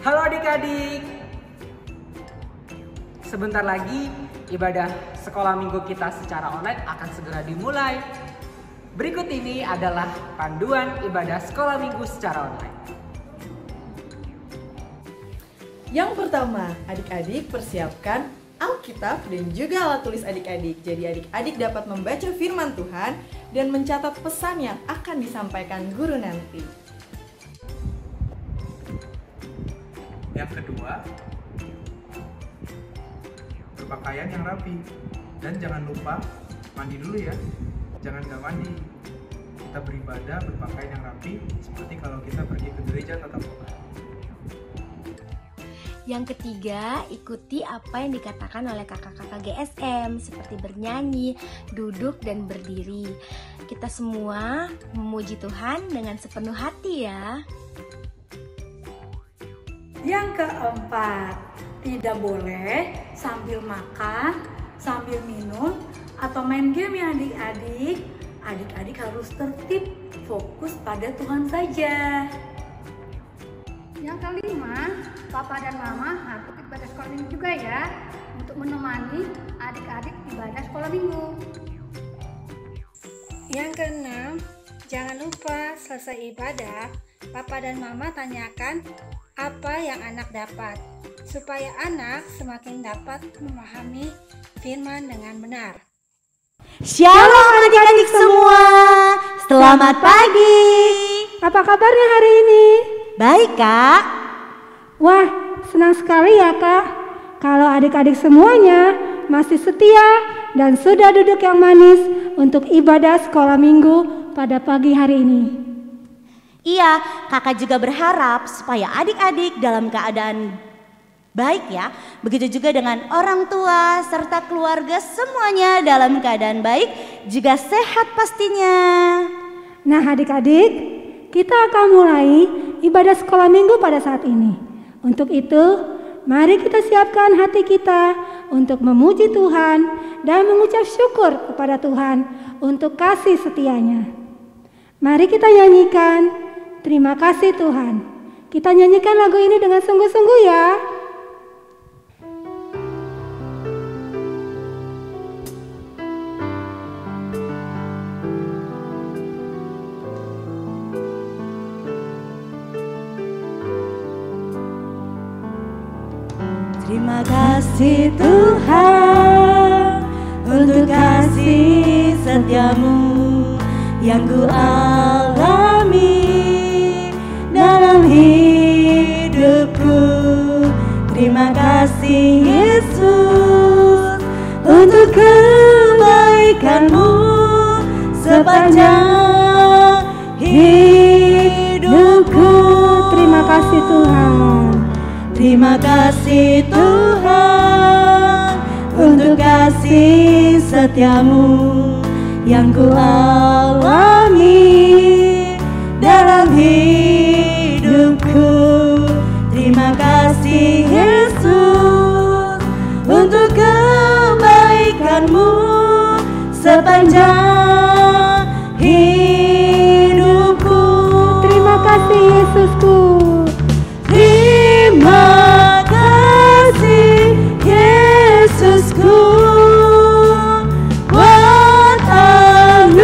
Halo adik-adik. Sebentar lagi ibadah sekolah minggu kita secara online akan segera dimulai. Berikut ini adalah panduan ibadah sekolah minggu secara online. Yang pertama, adik-adik persiapkan Alkitab dan juga alat tulis adik-adik. Jadi adik-adik dapat membaca firman Tuhan dan mencatat pesan yang akan disampaikan guru nanti. Yang kedua, berpakaian yang rapi. Dan jangan lupa mandi dulu ya. Jangan gak mandi. Kita beribadah berpakaian yang rapi seperti kalau kita pergi ke gereja tatap muka. Yang ketiga, ikuti apa yang dikatakan oleh kakak-kakak GSM seperti bernyanyi, duduk, dan berdiri. Kita semua memuji Tuhan dengan sepenuh hati ya. Yang keempat, tidak boleh sambil makan, sambil minum, atau main game ya adik-adik. Adik-adik harus tertib, fokus pada Tuhan saja. Yang kelima, Papa dan Mama harus ikut ibadah sekolah minggu juga ya, untuk menemani adik-adik ibadah sekolah minggu. Yang keenam, jangan lupa selesai ibadah, Papa dan Mama tanyakan apa yang anak dapat, supaya anak semakin dapat memahami firman dengan benar. Shalom adik-adik semua, selamat pagi. Apa kabarnya hari ini? Baik kak. Wah, senang sekali ya kak. Kalau adik-adik semuanya masih setia dan sudah duduk yang manis untuk ibadah sekolah minggu pada pagi hari ini. Iya, kakak juga berharap supaya adik-adik dalam keadaan baik ya. Begitu juga dengan orang tua serta keluarga semuanya dalam keadaan baik, juga sehat pastinya. Nah adik-adik, kita akan mulai ibadah sekolah minggu pada saat ini. Untuk itu, mari kita siapkan hati kita untuk memuji Tuhan dan mengucap syukur kepada Tuhan untuk kasih setianya. Mari kita nyanyikan Terima Kasih Tuhan. Kita nyanyikan lagu ini dengan sungguh-sungguh ya. Terima kasih Tuhan untuk kasih setiamu yang ku alami dalam hidupku. Terima kasih Yesus untuk kebaikanmu sepanjang hidupku. Terima kasih Tuhan. Terima kasih Tuhan untuk kasih setiamu yang ku alami dalam hidupku. Terima kasih Yesus untuk kebaikanmu sepanjang hidupku. Terima kasih Yesusku. Terima kasih Yesusku buat anugerah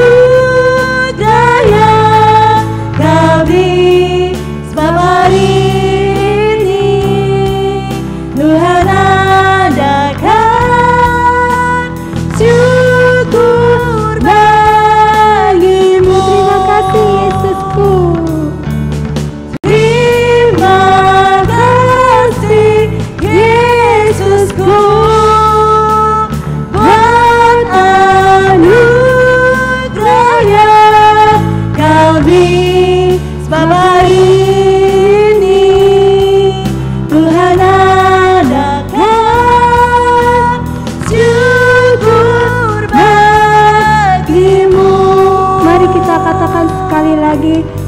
yang Kau beri, sebab hari ini Tuhan adakan syukur bagimu. Terima kasih Yesusku.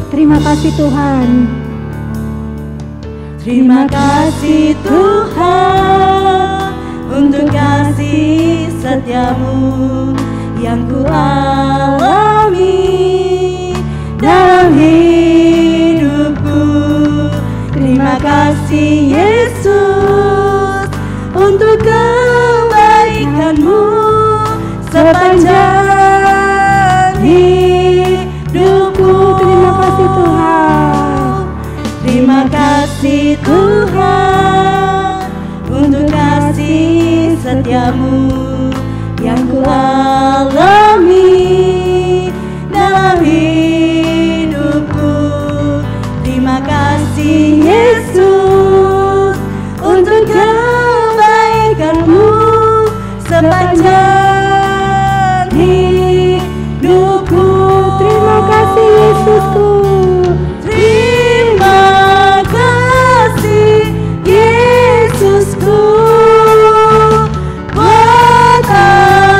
Terima kasih Tuhan. Terima kasih Tuhan untuk kasih setiamu yang ku alami dalam hidupku. Terima kasih kasih Yesus untuk kebaikan-Mu sepanjang hidupku. Terima kasih Tuhan. Terima kasih Tuhan untuk kasih setia-Mu yang ku alami dalam hidupku. Terima kasih Yesus untuk kebaikan-Mu sepanjang hidupku. Terima kasih Yesusku. Terima kasih Yesusku buat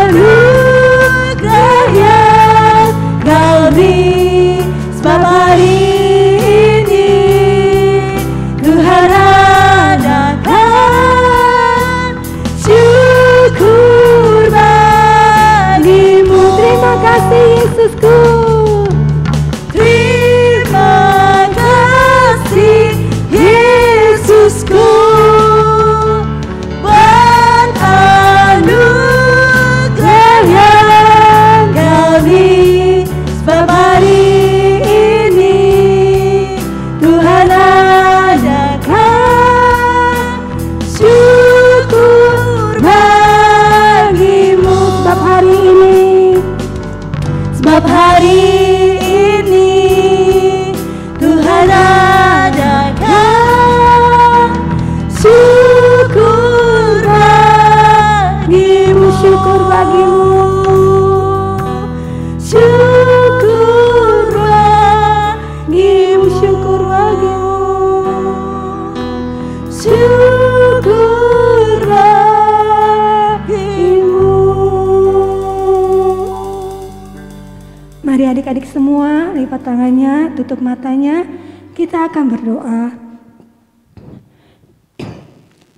anugerah yang Kau beri. Sebab hari ini Tuhan adakan syukur bagi-Mu. Terima kasih Yesusku. Terima kasih Yesusku buat anugerah yang Kau beri. Sebab hari ini Tuhan adakan syukur bagi-Mu. Sebab hari ini Tuhan adakan syukur bagi-Mu. Syukur bagi-Mu. Syukur bagi-Mu. Syukur bagi-Mu. Syukur bagi-Mu. Mari adik-adik semua lipat tangannya, tutup matanya. Kita akan berdoa.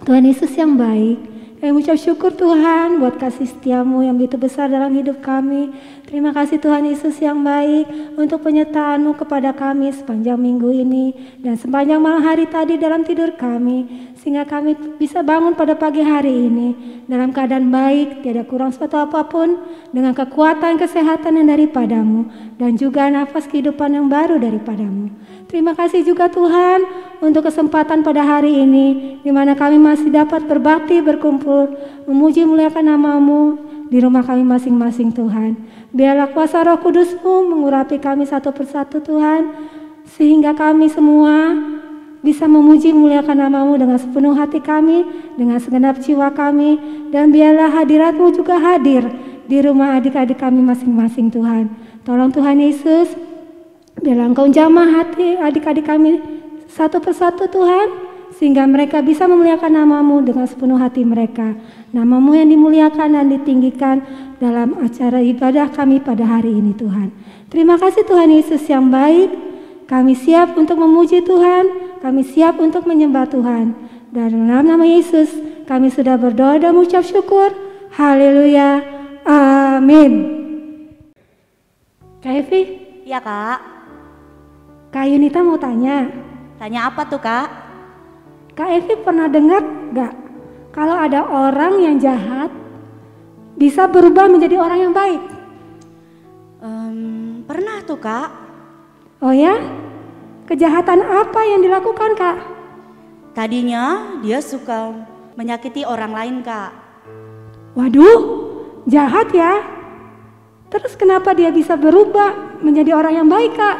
Tuhan Yesus yang baik, kami ucap syukur Tuhan buat kasih setia-Mu yang begitu besar dalam hidup kami. Terima kasih Tuhan Yesus yang baik untuk penyertaan-Mu kepada kami sepanjang minggu ini dan sepanjang malam hari tadi dalam tidur kami, sehingga kami bisa bangun pada pagi hari ini dalam keadaan baik, tiada kurang suatu apapun, dengan kekuatan kesehatan yang daripada-Mu dan juga nafas kehidupan yang baru daripada-Mu. Terima kasih juga Tuhan untuk kesempatan pada hari ini di mana kami masih dapat berbakti, berkumpul, memuji muliakan nama-Mu di rumah kami masing-masing Tuhan. Biarlah kuasa Roh Kudus-Mu mengurapi kami satu persatu Tuhan, sehingga kami semua bisa memuji muliakan nama-Mu dengan sepenuh hati kami, dengan segenap jiwa kami, dan biarlah hadirat-Mu juga hadir di rumah adik-adik kami masing-masing Tuhan. Tolong Tuhan Yesus, biarlah Engkau jamah hati adik-adik kami satu persatu Tuhan, sehingga mereka bisa memuliakan nama-Mu dengan sepenuh hati mereka. Nama-Mu yang dimuliakan dan ditinggikan dalam acara ibadah kami pada hari ini Tuhan. Terima kasih Tuhan Yesus yang baik. Kami siap untuk memuji Tuhan, kami siap untuk menyembah Tuhan. Dan dalam nama Yesus kami sudah berdoa dan mengucap syukur. Haleluya. Amin. Kak Evi? Iya Kak. Kak Yunita mau tanya. Tanya apa tuh Kak? Kak Evi pernah dengar gak kalau ada orang yang jahat bisa berubah menjadi orang yang baik? Pernah tuh Kak. Oh ya? Kejahatan apa yang dilakukan Kak? Tadinya dia suka menyakiti orang lain Kak. Waduh, jahat ya. Terus kenapa dia bisa berubah menjadi orang yang baik Kak?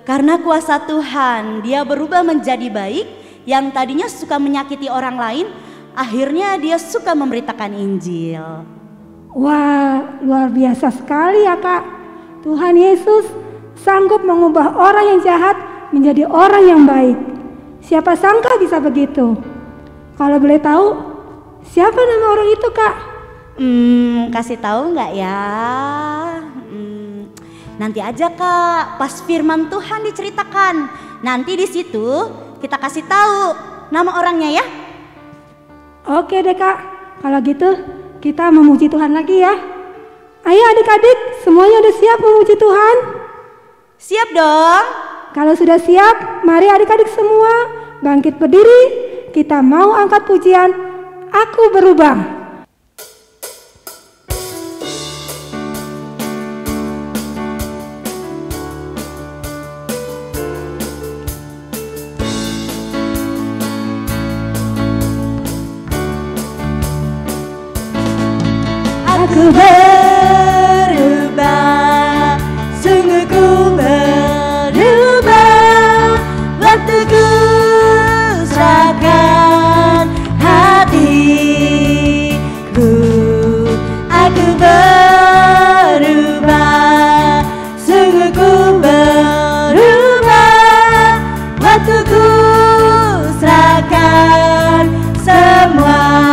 Karena kuasa Tuhan, dia berubah menjadi baik. Yang tadinya suka menyakiti orang lain, akhirnya dia suka memberitakan Injil. Wah, luar biasa sekali ya Kak. Tuhan Yesus sanggup mengubah orang yang jahat menjadi orang yang baik. Siapa sangka bisa begitu? Kalau boleh tahu, siapa nama orang itu Kak? Kasih tahu nggak ya? Nanti aja Kak, pas firman Tuhan diceritakan. Nanti di situ kita kasih tahu nama orangnya ya. Oke deh Kak, kalau gitu kita memuji Tuhan lagi ya. Ayo adik-adik, semuanya udah siap memuji Tuhan? Siap dong. Kalau sudah siap, mari adik-adik semua bangkit berdiri, kita mau angkat pujian, Aku Berubah. Aku berubah, sungguh ku berubah, waktuku serahkan hatiku. Aku berubah, sungguh ku berubah, waktuku serahkan semua.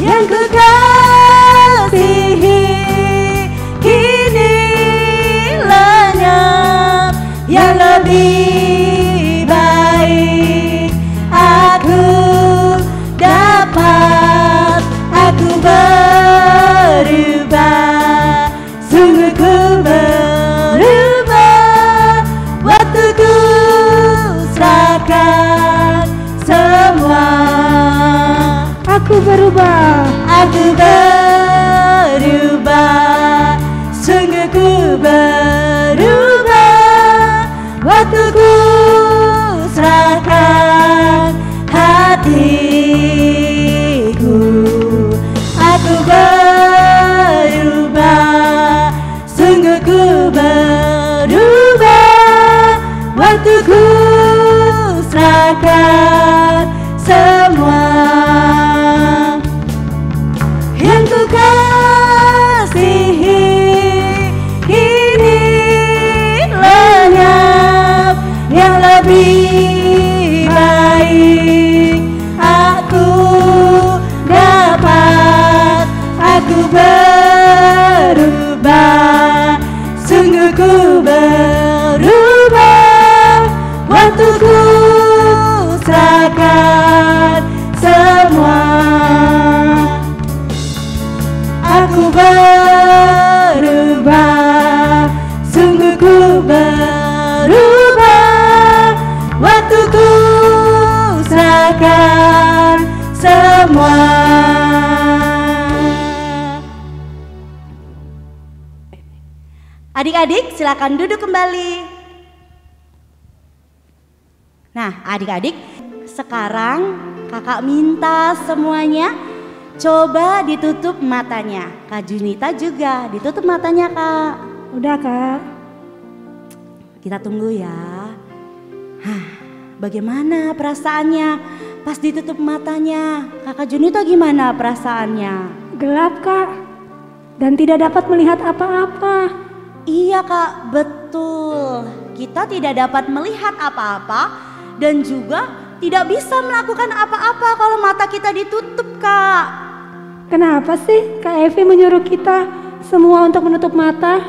Yang ku kasihi kini lenyap, yang lebih baik aku dapat. Aku berubah, sungguh ku berubah, waktuku serahkan semua. Aku berubah, aku berubah, sungguh ku berubah, waktuku serahkan hatiku. Aku berubah, sungguh ku berubah, waktuku serahkan semua. Yang ku kasihi kini lenyap, yang lebih baik aku dapat. Aku berubah, sungguh ku berubah, waktuku serahkan semua. Aku berubah, sungguh ku berubah, waktuku serahkan semua. Adik-adik silakan duduk kembali. Nah adik-adik, sekarang kakak minta semuanya coba ditutup matanya. Kak Junita juga ditutup matanya, Kak. Udah, Kak. Kita tunggu ya. Bagaimana perasaannya pas ditutup matanya? Kakak Junita gimana perasaannya? Gelap, Kak. Dan tidak dapat melihat apa-apa. Iya, Kak, betul. Kita tidak dapat melihat apa-apa dan juga tidak bisa melakukan apa-apa kalau mata kita ditutup, Kak. Kenapa sih Kak Evi menyuruh kita semua untuk menutup mata?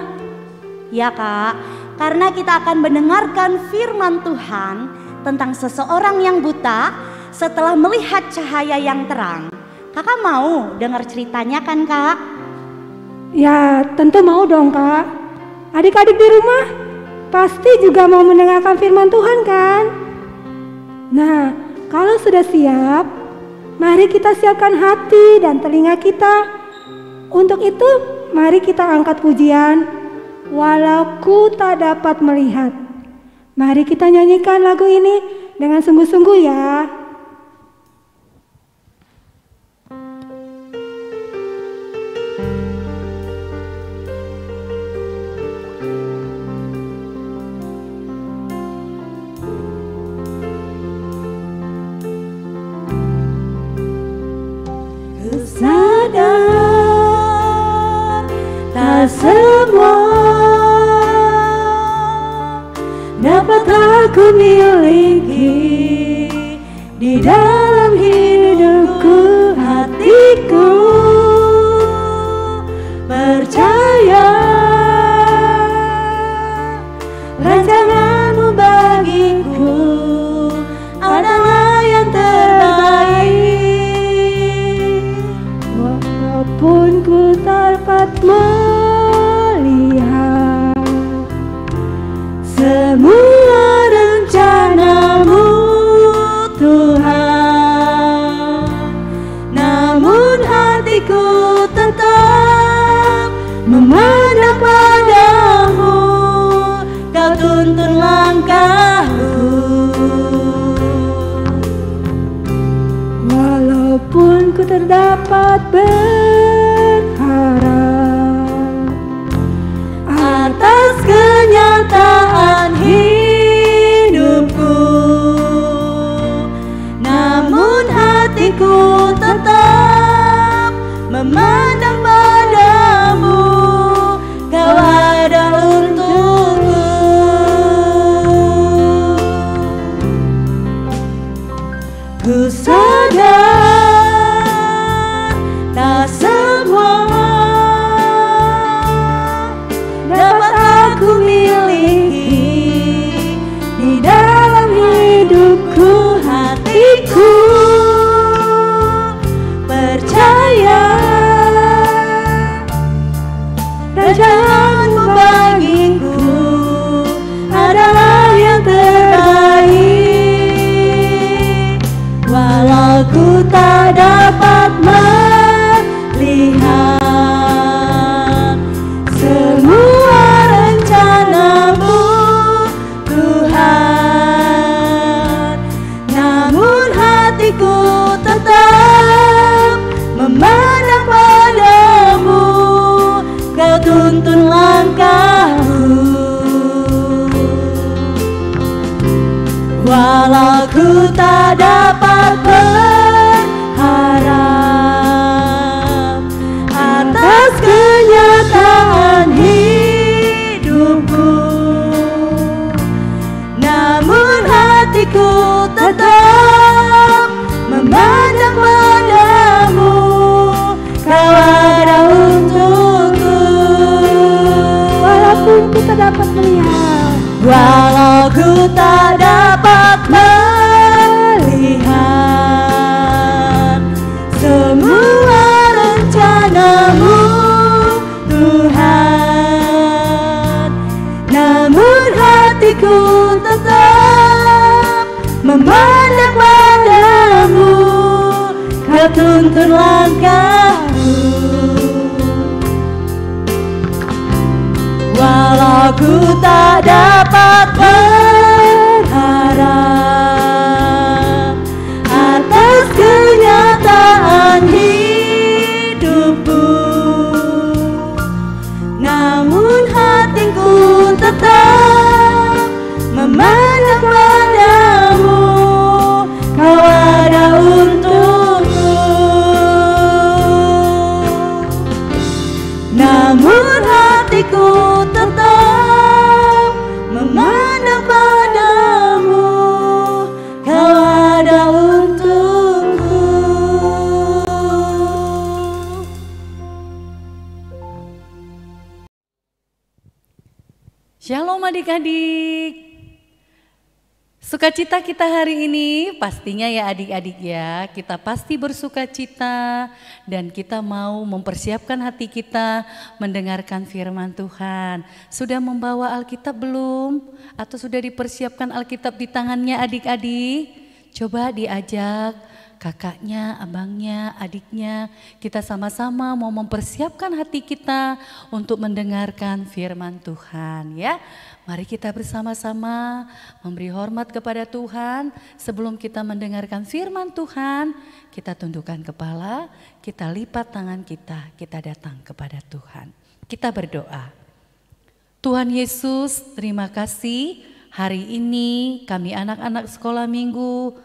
Ya, Kak, karena kita akan mendengarkan firman Tuhan tentang seseorang yang buta setelah melihat cahaya yang terang. Kakak mau dengar ceritanya kan, Kak? Ya, tentu mau dong, Kak. Adik-adik di rumah pasti juga mau mendengarkan firman Tuhan kan? Nah, kalau sudah siap, mari kita siapkan hati dan telinga kita. Untuk itu, mari kita angkat pujian, walau ku tak dapat melihat. Mari kita nyanyikan lagu ini dengan sungguh-sungguh ya. Sadar tak semua dapat aku miliki di dalam hidupku, hatiku percaya rancanganmu bagiku adalah yang terbaik. Walaupun ku tak dapat melihat semua rencana terdapat berharap atas kenyataan hidupku, namun hatiku tetap memandang padamu, Kau ada untukku. Ku sadar tak semua dapat aku miliki di dalam hidupku, hatiku percaya rancanganmu bagiku adalah yang terbaik. Walau ku tak dapat melihat semua rencanamu, Tuhan, namun hatiku tetap memandang padamu, Kau tuntun langkahku. Walau ku tak dapat berharap atas kenyataan hidupku, namun hatiku tetap memandang padamu, Kau ada untukku. walaupun ku tak dapat melihat, Walau ku tak dapat melihat semua rencanamu, Tuhan, namun hatiku tetap memandang padamu, Kau tuntun langkahku. Walau ku tak dapat berharap atas kenyataan hidupku, namun hatiku tetap memandang padamu, Kau ada untukku. Namun hatiku tetap memandang padamu, Kau ada untukku. Shalom adik-adik. Sukacita kita hari ini pastinya ya adik-adik ya, kita pasti bersukacita dan kita mau mempersiapkan hati kita mendengarkan firman Tuhan. Sudah membawa Alkitab belum? Atau sudah dipersiapkan Alkitab di tangannya adik-adik? Coba diajak kakaknya, abangnya, adiknya, kita sama-sama mau mempersiapkan hati kita untuk mendengarkan firman Tuhan ya. Mari kita bersama-sama memberi hormat kepada Tuhan. Sebelum kita mendengarkan firman Tuhan, kita tundukkan kepala, kita lipat tangan kita datang kepada Tuhan. Kita berdoa. Tuhan Yesus, terima kasih hari ini kami anak-anak sekolah minggu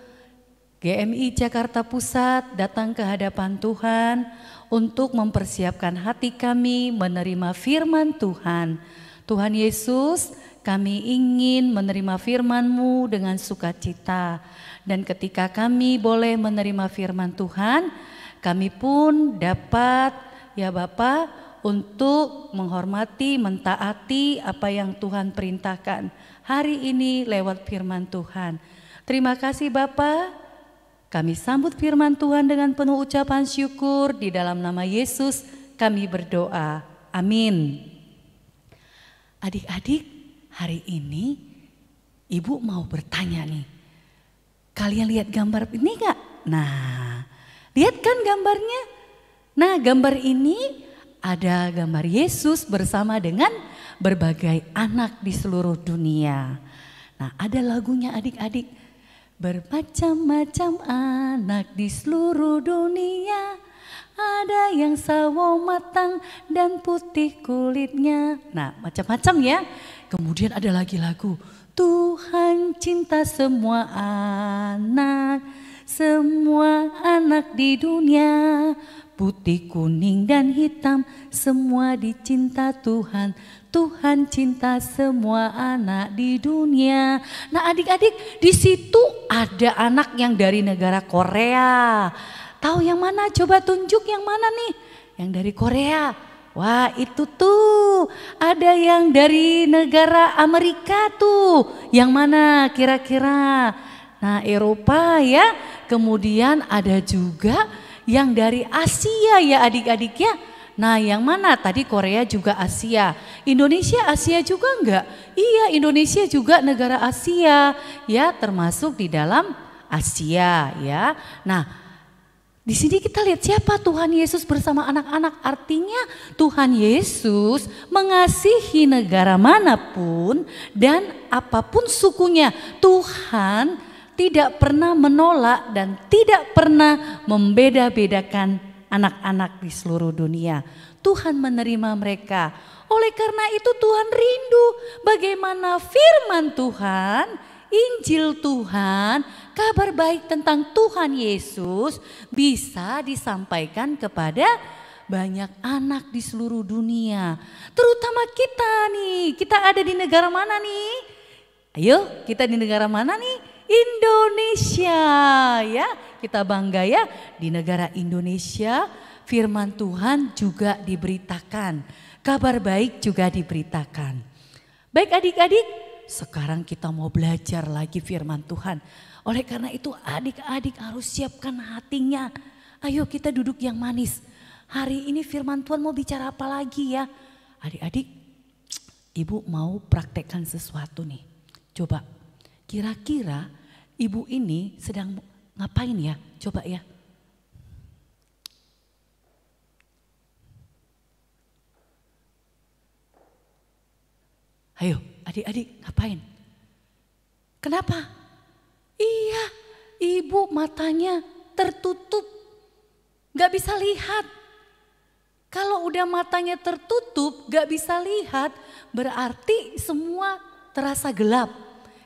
GMI Jakarta Pusat datang ke hadapan Tuhan untuk mempersiapkan hati kami menerima firman Tuhan. Tuhan Yesus, kami ingin menerima firman-Mu dengan sukacita. Dan ketika kami boleh menerima firman Tuhan, kami pun dapat ya Bapa untuk menghormati, mentaati apa yang Tuhan perintahkan hari ini lewat firman Tuhan. Terima kasih Bapa. Kami sambut firman Tuhan dengan penuh ucapan syukur, di dalam nama Yesus kami berdoa. Amin. Adik-adik, hari ini Ibu mau bertanya nih. Kalian lihat gambar ini gak? Nah, lihat kan gambarnya? Nah, gambar ini ada gambar Yesus bersama dengan berbagai anak di seluruh dunia. Nah, ada lagunya adik-adik. Bermacam-macam anak di seluruh dunia, ada yang sawo matang dan putih kulitnya. Nah, macam-macam ya. Kemudian ada lagi lagu, Tuhan cinta semua anak di dunia. Putih, kuning, dan hitam, semua dicinta Tuhan. Tuhan cinta semua anak di dunia. Nah adik-adik, di situ ada anak yang dari negara Korea. Tahu yang mana? Coba tunjuk yang mana nih? Yang dari Korea. Wah itu tuh, ada yang dari negara Amerika tuh. Yang mana kira-kira? Nah Eropa ya. Kemudian ada juga yang dari Asia ya adik-adik ya. Nah yang mana? Tadi Korea juga Asia. Indonesia Asia juga enggak? Iya Indonesia juga negara Asia ya, termasuk di dalam Asia ya. Nah di sini kita lihat siapa Tuhan Yesus bersama anak-anak. Artinya Tuhan Yesus mengasihi negara manapun dan apapun sukunya. Tuhan tidak pernah menolak dan tidak pernah membeda-bedakan anak-anak di seluruh dunia. Tuhan menerima mereka. Oleh karena itu Tuhan rindu bagaimana firman Tuhan, Injil Tuhan, kabar baik tentang Tuhan Yesus bisa disampaikan kepada banyak anak di seluruh dunia. Terutama kita nih, kita ada di negara mana nih? Ayo kita di negara mana nih? Indonesia ya, kita bangga ya di negara Indonesia. Firman Tuhan juga diberitakan, kabar baik juga diberitakan. Baik adik-adik, sekarang kita mau belajar lagi firman Tuhan. Oleh karena itu adik-adik harus siapkan hatinya. Ayo kita duduk yang manis. Hari ini firman Tuhan mau bicara apa lagi ya? Adik-adik, ibu mau praktekkan sesuatu nih. Coba, kira-kira ibu ini sedang ngapain ya? Coba ya. Ayo adik-adik ngapain? Kenapa? Iya, ibu matanya tertutup. Gak bisa lihat. Kalau udah matanya tertutup gak bisa lihat, berarti semua terasa gelap.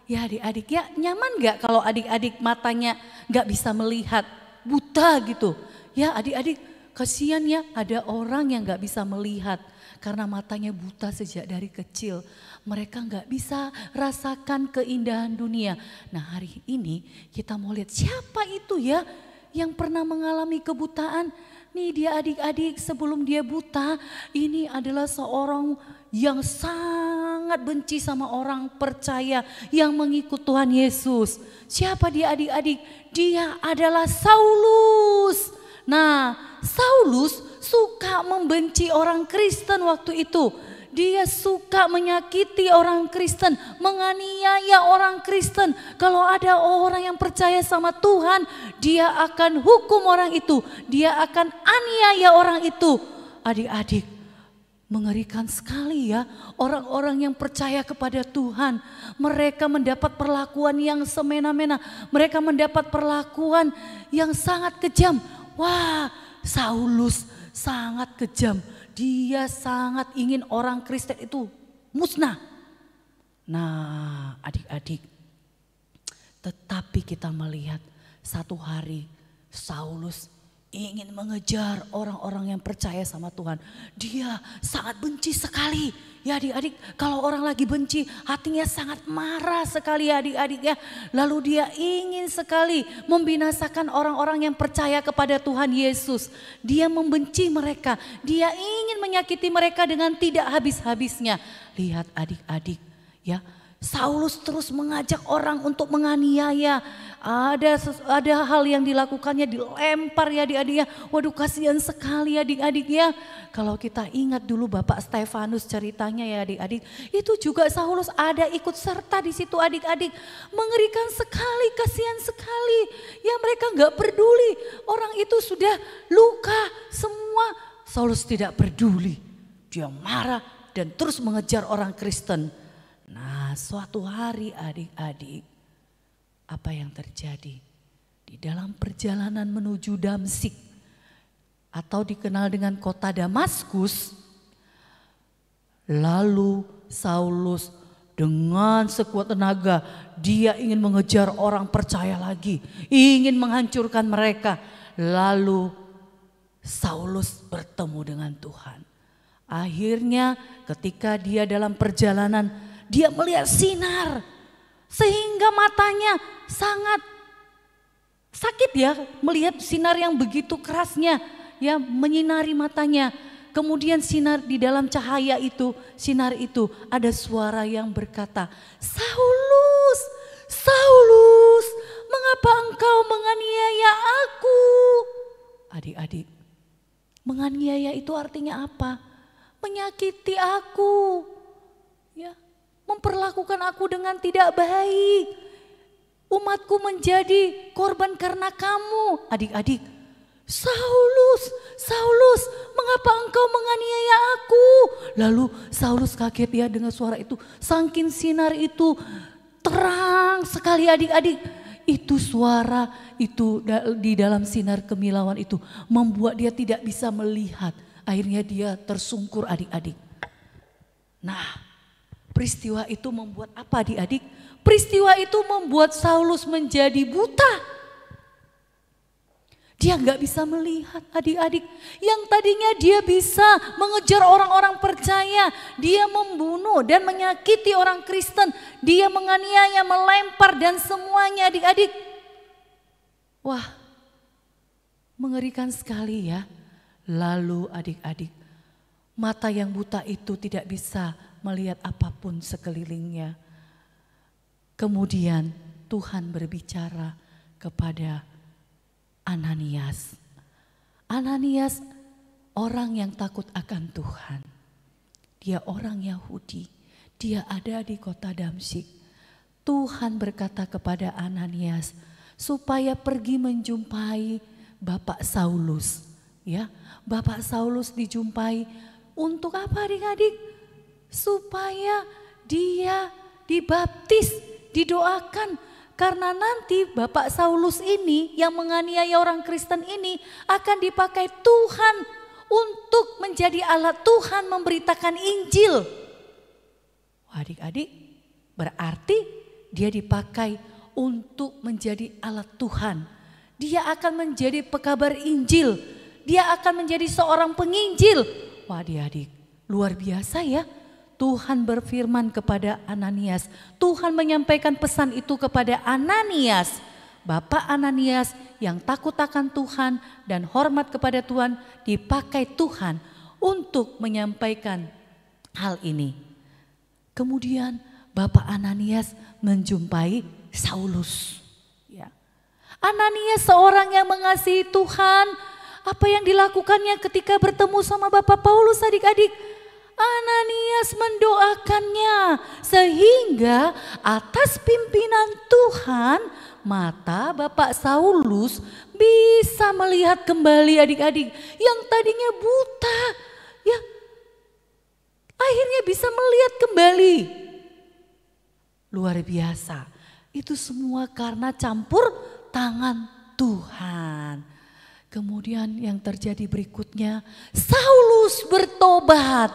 Ya adik-adik ya, nyaman gak kalau adik-adik matanya gak bisa melihat, buta gitu. Ya adik-adik, kasihan ya ada orang yang gak bisa melihat karena matanya buta sejak dari kecil. Mereka gak bisa rasakan keindahan dunia. Nah hari ini kita mau lihat siapa itu ya yang pernah mengalami kebutaan. Nih dia adik-adik, sebelum dia buta, ini adalah seorang yang sangat benci sama orang percaya yang mengikut Tuhan Yesus. Siapa dia adik-adik? Dia adalah Saulus. Nah, Saulus suka membenci orang Kristen waktu itu. Dia suka menyakiti orang Kristen, menganiaya orang Kristen. Kalau ada orang yang percaya sama Tuhan, dia akan hukum orang itu. Dia akan aniaya orang itu. Adik-adik, mengerikan sekali ya orang-orang yang percaya kepada Tuhan. Mereka mendapat perlakuan yang semena-mena. Mereka mendapat perlakuan yang sangat kejam. Wah, Saulus sangat kejam. Dia sangat ingin orang Kristen itu musnah. Nah adik-adik, tetapi kita melihat satu hari Saulus ingin mengejar orang-orang yang percaya sama Tuhan. Dia sangat benci sekali. Ya adik-adik, kalau orang lagi benci hatinya sangat marah sekali ya adik-adik ya. Lalu dia ingin sekali membinasakan orang-orang yang percaya kepada Tuhan Yesus. Dia membenci mereka, dia ingin menyakiti mereka dengan tidak habis-habisnya. Lihat adik-adik ya, Saulus terus mengajak orang untuk menganiaya. Ada hal yang dilakukannya, dilempar ya adik-adik ya. Waduh kasihan sekali adik-adik ya. Kalau kita ingat dulu Bapak Stefanus ceritanya ya adik-adik. Itu juga Saulus ada ikut serta di situ adik-adik. Mengerikan sekali, kasihan sekali. Ya mereka gak peduli. Orang itu sudah luka semua. Saulus tidak peduli. Dia marah dan terus mengejar orang Kristen. Nah suatu hari adik-adik, apa yang terjadi? Di dalam perjalanan menuju Damsyik, atau dikenal dengan kota Damaskus. Lalu Saulus dengan sekuat tenaga dia ingin mengejar orang percaya lagi, ingin menghancurkan mereka. Lalu Saulus bertemu dengan Tuhan. Akhirnya ketika dia dalam perjalanan, dia melihat sinar sehingga matanya sangat sakit ya, melihat sinar yang begitu kerasnya ya menyinari matanya. Kemudian sinar di dalam cahaya itu, sinar itu ada suara yang berkata, "Saulus, Saulus, mengapa engkau menganiaya aku?" Adik-adik, menganiaya itu artinya apa? Menyakiti aku, ya, memperlakukan aku dengan tidak baik. Umatku menjadi korban karena kamu. Adik-adik, Saulus, Saulus, mengapa engkau menganiaya aku? Lalu Saulus kaget ya dengan suara itu. Saking sinar itu terang sekali adik-adik. Itu suara itu di dalam sinar kemilauan itu membuat dia tidak bisa melihat. Akhirnya dia tersungkur adik-adik. Nah, peristiwa itu membuat apa adik-adik? Peristiwa itu membuat Saulus menjadi buta. Dia nggak bisa melihat adik-adik. Yang tadinya dia bisa mengejar orang-orang percaya. Dia membunuh dan menyakiti orang Kristen. Dia menganiaya, melempar dan semuanya adik-adik. Wah, mengerikan sekali ya. Lalu adik-adik, mata yang buta itu tidak bisa melihat apapun sekelilingnya. Kemudian Tuhan berbicara kepada Ananias. Ananias orang yang takut akan Tuhan. Dia orang Yahudi. Dia ada di kota Damsyik. Tuhan berkata kepada Ananias supaya pergi menjumpai Bapak Saulus. Ya, Bapak Saulus dijumpai untuk apa adik-adik? Supaya dia dibaptis, didoakan. Karena nanti Bapak Saulus ini yang menganiaya orang Kristen ini akan dipakai Tuhan untuk menjadi alat Tuhan memberitakan Injil. Adik-adik, berarti dia dipakai untuk menjadi alat Tuhan. Dia akan menjadi pekabar Injil. Dia akan menjadi seorang penginjil. Wah adik-adik, luar biasa ya. Tuhan berfirman kepada Ananias. Tuhan menyampaikan pesan itu kepada Ananias. Bapak Ananias yang takut akan Tuhan dan hormat kepada Tuhan dipakai Tuhan untuk menyampaikan hal ini. Kemudian Bapak Ananias menjumpai Saulus. Ya. Ananias seorang yang mengasihi Tuhan. Apa yang dilakukannya ketika bertemu sama Bapak Paulus adik-adik? Ananias mendoakannya sehingga atas pimpinan Tuhan mata Bapak Saulus bisa melihat kembali adik-adik yang tadinya buta ya akhirnya bisa melihat kembali. Luar biasa. Itu semua karena campur tangan Tuhan. Kemudian yang terjadi berikutnya, Saulus bertobat.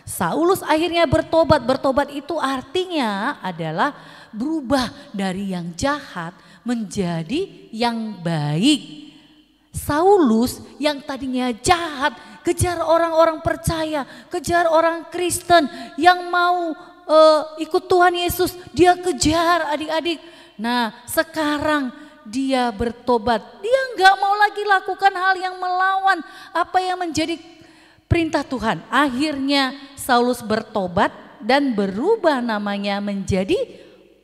Saulus akhirnya bertobat. Bertobat itu artinya adalah berubah dari yang jahat menjadi yang baik. Saulus yang tadinya jahat, kejar orang-orang percaya, kejar orang Kristen yang mau ikut Tuhan Yesus, dia kejar adik-adik. Nah sekarang dia bertobat, dia nggak mau lagi lakukan hal yang melawan apa yang menjadi perintah Tuhan. Akhirnya Saulus bertobat dan berubah namanya menjadi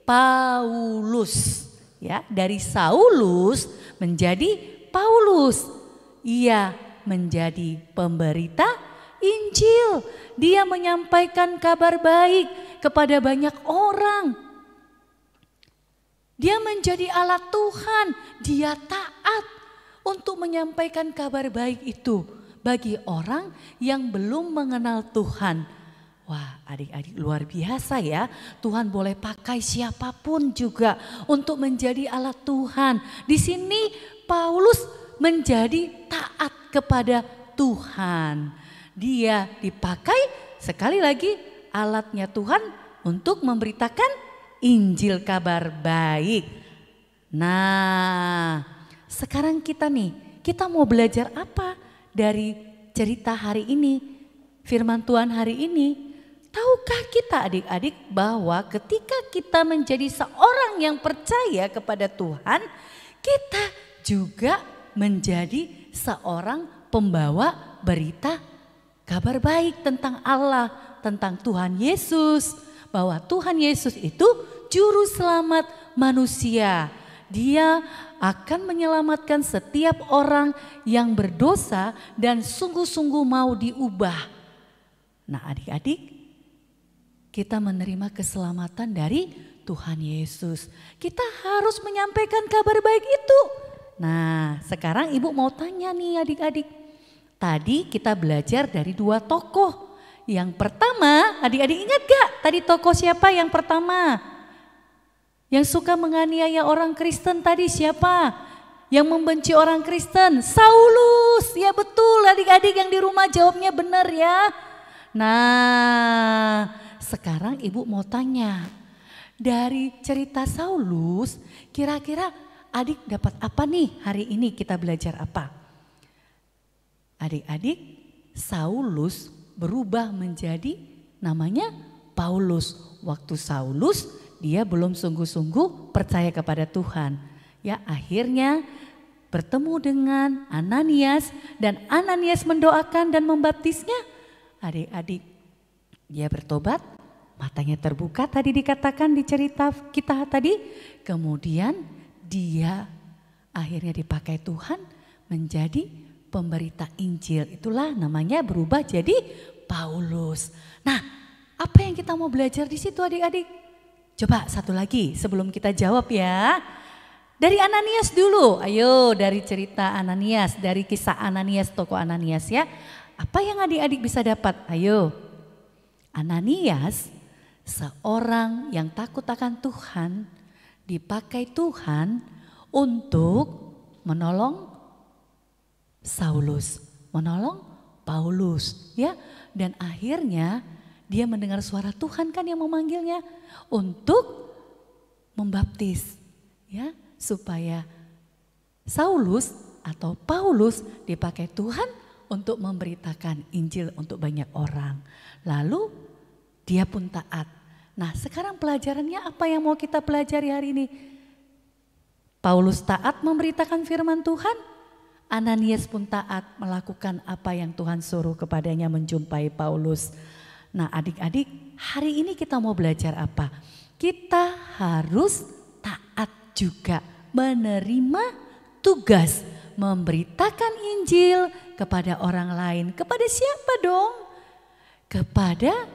Paulus. Ya, dari Saulus menjadi Paulus. Ia menjadi pemberita Injil. Dia menyampaikan kabar baik kepada banyak orang. Dia menjadi alat Tuhan. Dia taat untuk menyampaikan kabar baik itu bagi orang yang belum mengenal Tuhan. Wah adik-adik luar biasa ya. Tuhan boleh pakai siapapun juga untuk menjadi alat Tuhan. Di sini Paulus menjadi taat kepada Tuhan. Dia dipakai sekali lagi alatnya Tuhan untuk memberitakan Injil kabar baik. Nah, sekarang kita mau belajar apa dari cerita hari ini, firman Tuhan hari ini? Tahukah kita adik-adik bahwa ketika kita menjadi seorang yang percaya kepada Tuhan, kita juga menjadi seorang pembawa berita kabar baik tentang Allah, tentang Tuhan Yesus. Bahwa Tuhan Yesus itu juru selamat manusia. Dia akan menyelamatkan setiap orang yang berdosa dan sungguh-sungguh mau diubah. Nah adik-adik, kita menerima keselamatan dari Tuhan Yesus. Kita harus menyampaikan kabar baik itu. Nah sekarang ibu mau tanya nih adik-adik. Tadi kita belajar dari 2 tokoh. Yang pertama, adik-adik ingat gak tadi tokoh siapa yang pertama? Yang suka menganiaya orang Kristen tadi siapa? Yang membenci orang Kristen? Saulus. Ya betul adik-adik yang di rumah jawabnya benar ya. Nah sekarang ibu mau tanya. Dari cerita Saulus kira-kira adik dapat apa nih hari ini kita belajar apa? Adik-adik, Saulus berubah menjadi namanya Paulus. Waktu Saulus dia belum sungguh-sungguh percaya kepada Tuhan. Ya akhirnya bertemu dengan Ananias dan Ananias mendoakan dan membaptisnya. Adik-adik dia bertobat, matanya terbuka tadi dikatakan di cerita kita tadi. Kemudian dia akhirnya dipakai Tuhan menjadi pemberita Injil. Itulah namanya berubah jadi Paulus. Nah apa yang kita mau belajar di situ adik-adik? Coba satu lagi sebelum kita jawab ya. Dari Ananias dulu, ayo dari cerita Ananias, dari kisah Ananias, tokoh Ananias ya. Apa yang adik-adik bisa dapat? Ayo. Ananias seorang yang takut akan Tuhan, dipakai Tuhan untuk menolong Saulus, menolong Paulus ya. Dan akhirnya dia mendengar suara Tuhan kan yang memanggilnya untuk membaptis ya. Supaya Saulus atau Paulus dipakai Tuhan untuk memberitakan Injil untuk banyak orang. Lalu dia pun taat. Nah sekarang pelajarannya apa yang mau kita pelajari hari ini? Paulus taat memberitakan firman Tuhan. Ananias pun taat melakukan apa yang Tuhan suruh kepadanya menjumpai Paulus. Nah adik-adik hari ini kita mau belajar apa? Kita harus taat juga menerima tugas memberitakan Injil kepada orang lain. Kepada siapa dong? Kepada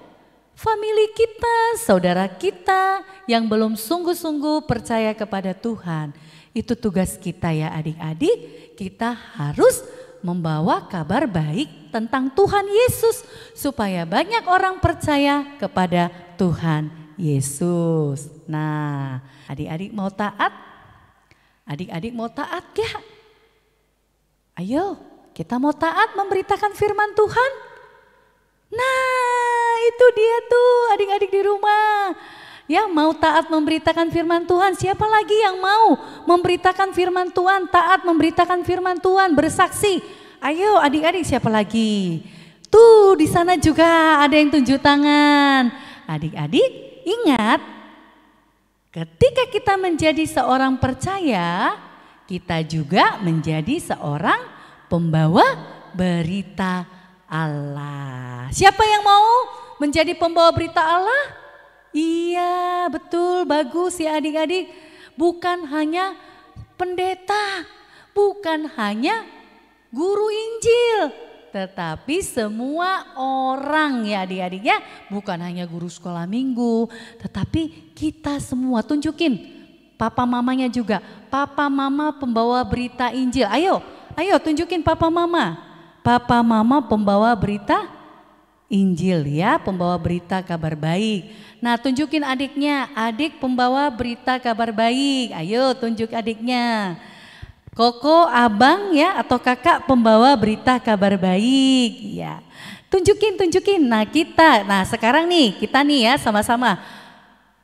famili kita, saudara kita yang belum sungguh-sungguh percaya kepada Tuhan. Itu tugas kita ya adik-adik. Kita harus membawa kabar baik tentang Tuhan Yesus supaya banyak orang percaya kepada Tuhan Yesus. Nah, adik-adik mau taat? Adik-adik mau taat gak? Ayo, kita mau taat memberitakan firman Tuhan? Nah, itu dia tuh adik-adik di rumah. Ya, mau taat memberitakan firman Tuhan. Siapa lagi yang mau memberitakan firman Tuhan, taat memberitakan firman Tuhan, bersaksi? Ayo adik-adik siapa lagi? Tuh di sana juga ada yang tunjuk tangan. Adik-adik ingat, ketika kita menjadi seorang percaya, kita juga menjadi seorang pembawa berita Allah. Siapa yang mau menjadi pembawa berita Allah? Iya betul, bagus ya adik-adik. Bukan hanya pendeta, bukan hanya guru Injil, tetapi semua orang ya adik-adik ya. Bukan hanya guru sekolah minggu, tetapi kita semua. Tunjukin papa mamanya juga. Papa mama pembawa berita Injil. Ayo tunjukin papa mama. Papa mama pembawa berita Injil ya, pembawa berita kabar baik. Nah tunjukin adiknya, adik pembawa berita kabar baik. Ayo tunjuk adiknya. Koko, abang ya atau kakak pembawa berita kabar baik ya. Tunjukin. Nah sekarang nih kita nih ya sama-sama.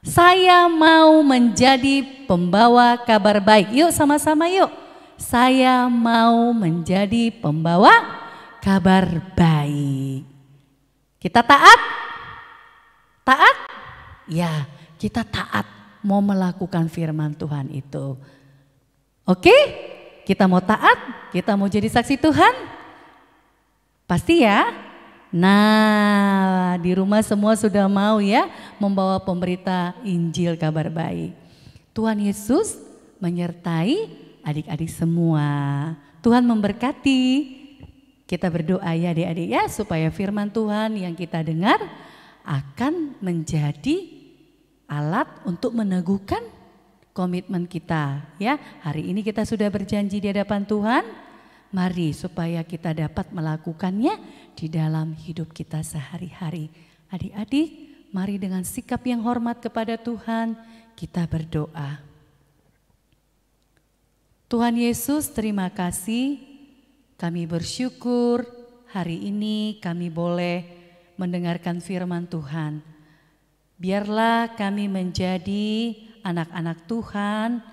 Saya mau menjadi pembawa kabar baik. Yuk sama-sama yuk. Saya mau menjadi pembawa kabar baik. Kita taat? Taat? Ya, kita taat mau melakukan firman Tuhan itu. Oke? Kita mau taat? Kita mau jadi saksi Tuhan? Pasti ya? Nah, di rumah semua sudah mau ya membawa pemberita Injil kabar baik. Tuhan Yesus menyertai adik-adik semua. Tuhan memberkati. Kita berdoa ya adik-adik ya supaya firman Tuhan yang kita dengar akan menjadi alat untuk meneguhkan komitmen kita ya. Hari ini kita sudah berjanji di hadapan Tuhan. Mari supaya kita dapat melakukannya di dalam hidup kita sehari-hari. Adik-adik, mari dengan sikap yang hormat kepada Tuhan kita berdoa. Tuhan Yesus, terima kasih. Kami bersyukur hari ini kami boleh mendengarkan firman Tuhan. Biarlah kami menjadi anak-anak Tuhan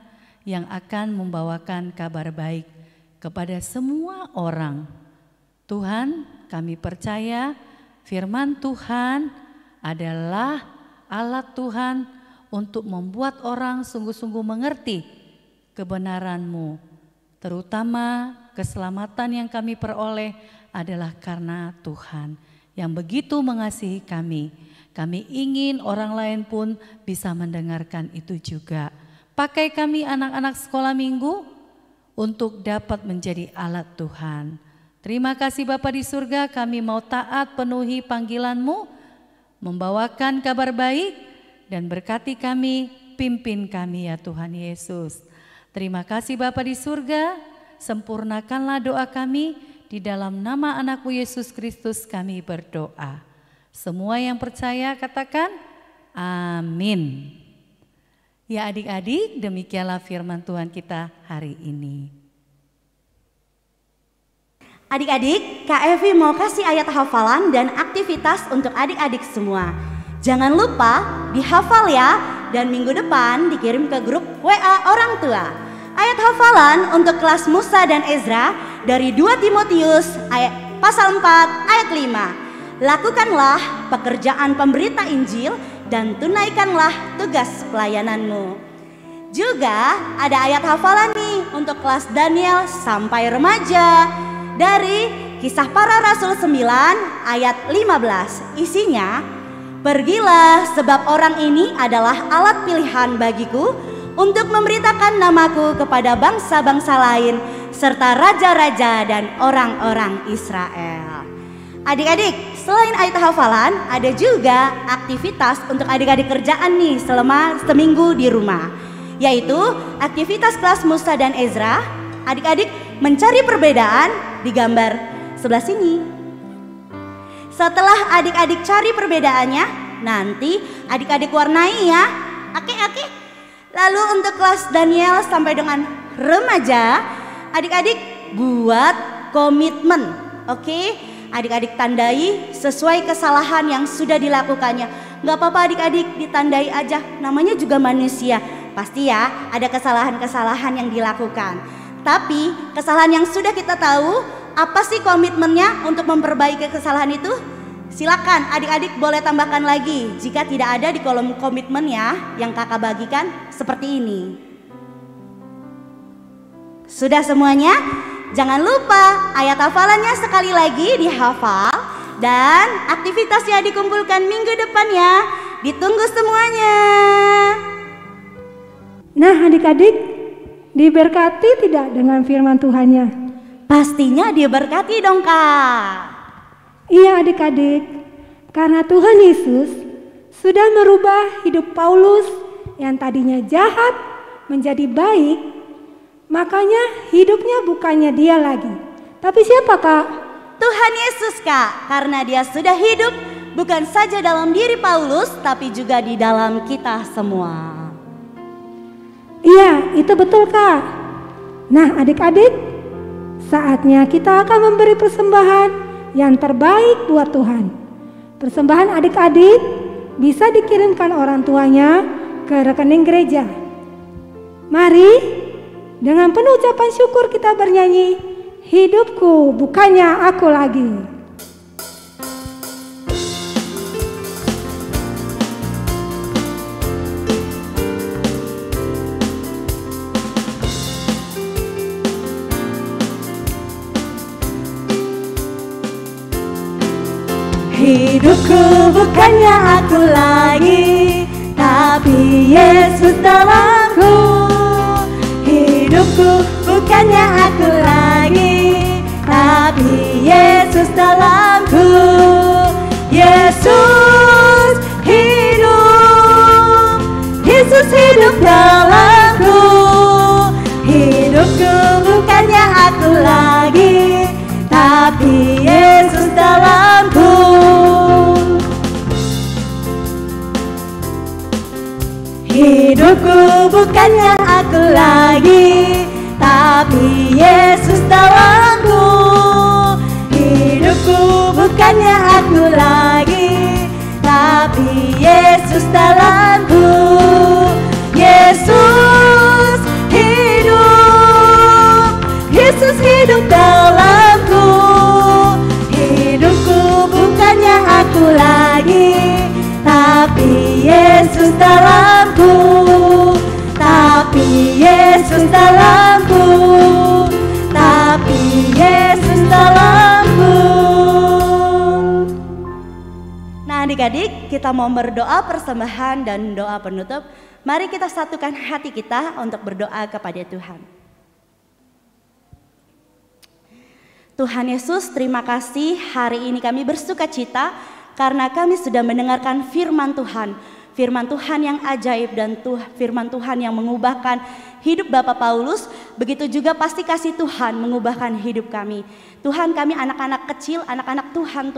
yang akan membawakan kabar baik kepada semua orang. Tuhan, kami percaya firman Tuhan adalah alat Tuhan untuk membuat orang sungguh-sungguh mengerti kebenaran-Mu. Terutama keselamatan yang kami peroleh adalah karena Tuhan yang begitu mengasihi kami. Kami ingin orang lain pun bisa mendengarkan itu juga. Pakai kami anak-anak sekolah minggu untuk dapat menjadi alat Tuhan. Terima kasih Bapa di surga, kami mau taat penuhi panggilan-Mu, membawakan kabar baik dan berkati kami, pimpin kami ya Tuhan Yesus. Terima kasih Bapa di surga, sempurnakanlah doa kami, di dalam nama anak-Mu Yesus Kristus kami berdoa. Semua yang percaya katakan amin. Ya adik-adik, demikianlah firman Tuhan kita hari ini. Adik-adik, Kak Evi mau kasih ayat hafalan dan aktivitas untuk adik-adik semua. Jangan lupa dihafal ya, dan minggu depan dikirim ke grup WA orang tua. Ayat hafalan untuk kelas Musa dan Ezra dari 2 Timotius pasal 4 ayat 5. Lakukanlah pekerjaan pemberita Injil dan tunaikanlah tugas pelayananmu. Juga ada ayat hafalan nih untuk kelas Daniel sampai remaja dari Kisah Para Rasul 9 ayat 15. Isinya, pergilah sebab orang ini adalah alat pilihan bagiku untuk memberitakan namaku kepada bangsa-bangsa lain serta raja-raja dan orang-orang Israel. Adik-adik, selain ayat hafalan, ada juga aktivitas untuk adik-adik kerjaan nih selama seminggu di rumah. Yaitu aktivitas kelas Musa dan Ezra, adik-adik mencari perbedaan di gambar sebelah sini. Setelah adik-adik cari perbedaannya, nanti adik-adik warnai ya. Oke. Lalu untuk kelas Daniel sampai dengan remaja, adik-adik buat komitmen. Oke? Adik-adik tandai sesuai kesalahan yang sudah dilakukannya. Gak apa-apa adik-adik ditandai aja, namanya juga manusia. Pasti ya ada kesalahan-kesalahan yang dilakukan. Tapi kesalahan yang sudah kita tahu, apa sih komitmennya untuk memperbaiki kesalahan itu? Silakan adik-adik boleh tambahkan lagi jika tidak ada di kolom komitmen ya yang kakak bagikan seperti ini. Sudah semuanya? Jangan lupa ayat hafalannya sekali lagi dihafal dan aktivitasnya dikumpulkan minggu depan ya. Ditunggu semuanya. Nah adik-adik, diberkati tidak dengan firman Tuhannya? Pastinya diberkati dong Kak. Iya adik-adik, karena Tuhan Yesus sudah merubah hidup Paulus yang tadinya jahat menjadi baik. Makanya hidupnya bukannya dia lagi, tapi siapa Kak? Tuhan Yesus Kak, karena dia sudah hidup bukan saja dalam diri Paulus, tapi juga di dalam kita semua. Iya, itu betul Kak. Nah adik-adik, saatnya kita akan memberi persembahan yang terbaik buat Tuhan. Persembahan adik-adik bisa dikirimkan orang tuanya ke rekening gereja. Mari dengan penuh ucapan syukur kita bernyanyi, hidupku bukannya aku lagi. Hidupku bukannya aku lagi, tapi Yesus dalamku. Hidupku bukannya aku lagi, tapi Yesus dalamku. Yesus hidup, Yesus hidup dalamku. Hidupku bukannya aku lagi, tapi Yesus dalamku. Hidupku bukannya aku lagi, tapi Yesus dalamku. Hidupku bukannya aku lagi, tapi Yesus dalamku. Yesus hidup, Yesus hidup dalamku. Hidupku bukannya aku lagi, tapi Yesus dalamku. Tapi Yesus dalamku. Tapi Yesus dalamku. Nah adik-adik, kita mau berdoa persembahan dan doa penutup. Mari kita satukan hati kita untuk berdoa kepada Tuhan. Tuhan Yesus, terima kasih hari ini kami bersuka cita karena kami sudah mendengarkan firman Tuhan. Firman Tuhan yang ajaib dan firman Tuhan yang mengubahkan hidup Bapak Paulus. Begitu juga pasti kasih Tuhan mengubahkan hidup kami. Tuhan, kami anak-anak kecil, anak-anak Tuhan,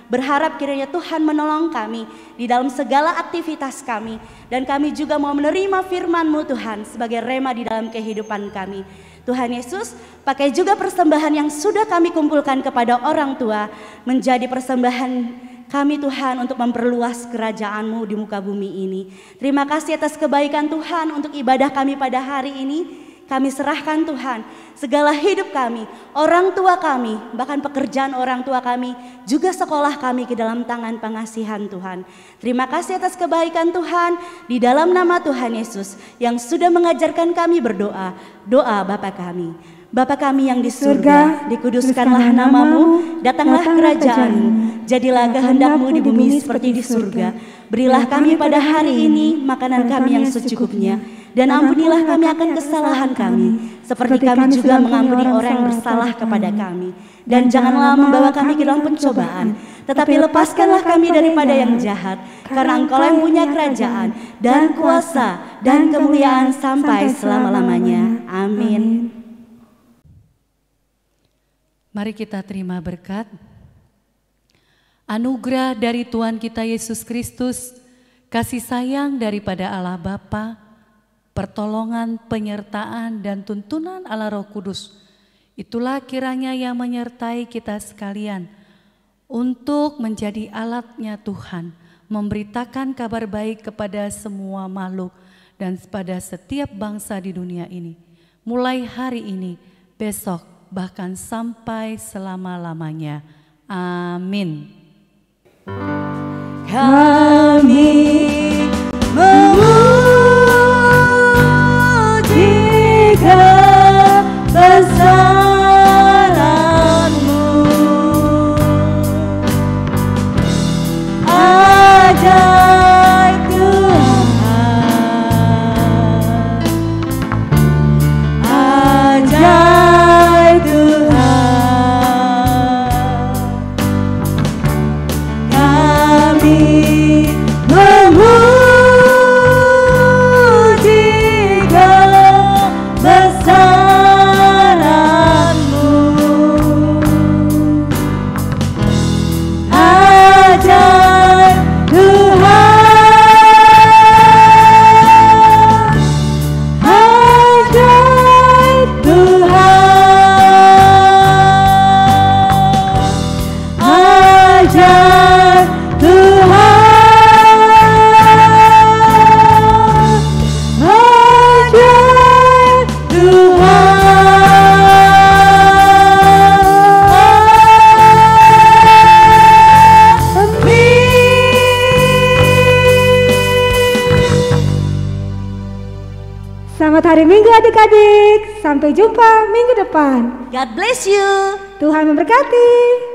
berharap kiranya Tuhan menolong kami di dalam segala aktivitas kami. Dan kami juga mau menerima firman-Mu Tuhan sebagai rema di dalam kehidupan kami. Tuhan Yesus, pakai juga persembahan yang sudah kami kumpulkan kepada orang tua menjadi persembahan kami Tuhan untuk memperluas kerajaan-Mu di muka bumi ini. Terima kasih atas kebaikan Tuhan untuk ibadah kami pada hari ini. Kami serahkan Tuhan segala hidup kami, orang tua kami, bahkan pekerjaan orang tua kami, juga sekolah kami ke dalam tangan pengasihan Tuhan. Terima kasih atas kebaikan Tuhan di dalam nama Tuhan Yesus yang sudah mengajarkan kami berdoa. Doa Bapa kami. Bapa kami yang di surga, dikuduskanlah namamu, datanglah kerajaan-Mu, jadilah kehendak-Mu di bumi seperti di surga. Berilah kami pada hari ini makanan kami yang secukupnya, dan ampunilah kami akan kesalahan kami, seperti kami juga mengampuni orang yang bersalah kepada kami. Dan janganlah membawa kami ke dalam pencobaan, tetapi lepaskanlah kami daripada yang jahat, karena Engkau yang punya kerajaan, dan kuasa, dan kemuliaan sampai selama-lamanya. Amin. Mari kita terima berkat. Anugerah dari Tuhan kita Yesus Kristus, kasih sayang daripada Allah Bapa, pertolongan, penyertaan, dan tuntunan Allah Roh Kudus, itulah kiranya yang menyertai kita sekalian untuk menjadi alatnya Tuhan, memberitakan kabar baik kepada semua makhluk dan pada setiap bangsa di dunia ini. Mulai hari ini, besok, bahkan sampai selama-lamanya. Amin. Kami memuji kebesaran-Mu, ajaib Tuhan, ajaib Tuhan. Kami memuji minggu adik-adik. Sampai jumpa minggu depan. God bless you. Tuhan memberkati.